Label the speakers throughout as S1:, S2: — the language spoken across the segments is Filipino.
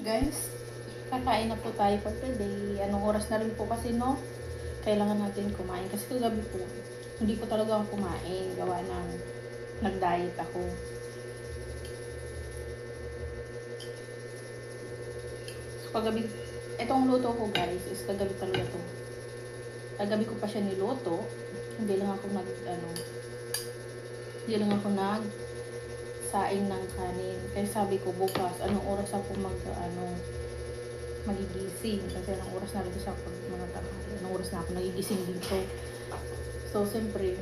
S1: Guys, kakain na po tayo for today. Anong oras na rin po kasi, no? Kailangan natin kumain. Kasi kagabi po, hindi po talaga ako kumain. Gawa ng nag-diet ako. So, kagabi, itong luto ko guys, is kagabi talaga to. Kagabi ko pa siya niluto. Hindi lang ako saing ng kanin. Kaya sabi ko bukas, anong oras ako magigising. Kasi anong oras na rin sa mga tanghali. Anong oras na ako nagigising dito. So, siyempre,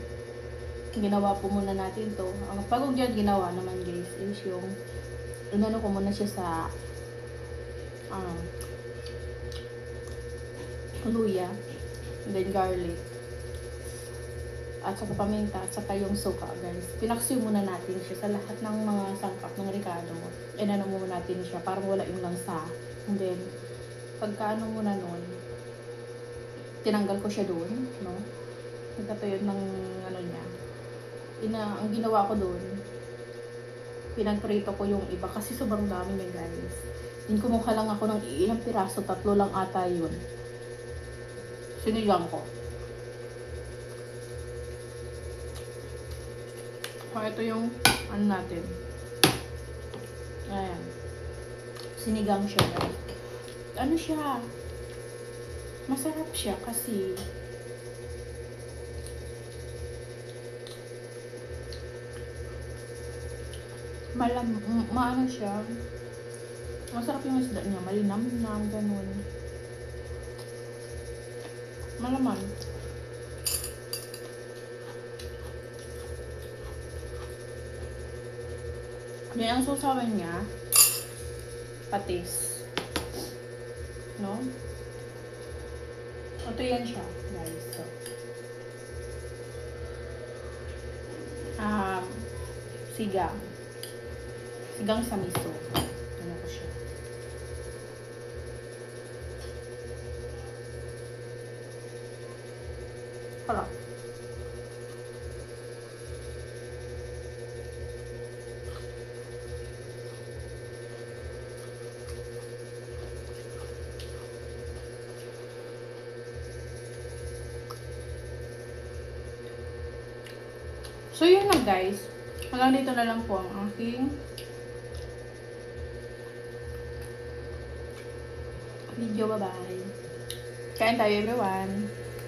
S1: ginawa po muna natin to. Ang pagod dyan ginawa naman guys is yung inano ko muna siya sa luya, then garlic, at saka paminta, at saka yung suka guys. Pinaksiw muna natin siya sa lahat ng mga sangkap ng ricado. Inano muna natin siya para wala yung lansa. And then, pagkaano muna nun, tinanggal ko siya doon, no? Nagkatuyod ng ano niya. Ang ginawa ko doon, pinagprito ko yung iba kasi sobrang dami niya guys. Kumuha lang ako ng ilang piraso, 3 lang ata yun. Sinigang ko. Ito yung ano natin. Ayan. Sinigang siya guys. Ano siya? Masarap siya kasi maano siya. Masarap yung isda niya. Malinam-nam, ganun. Malaman. Yan ang susawan niya. Patis. No? Ito yan siya, guys. So, sigang. Sigang sa miso. Ano ko siya? Harap. So, yun na guys. Hanggang dito na lang po ang aking video. Bye-bye. Kain tayo everyone.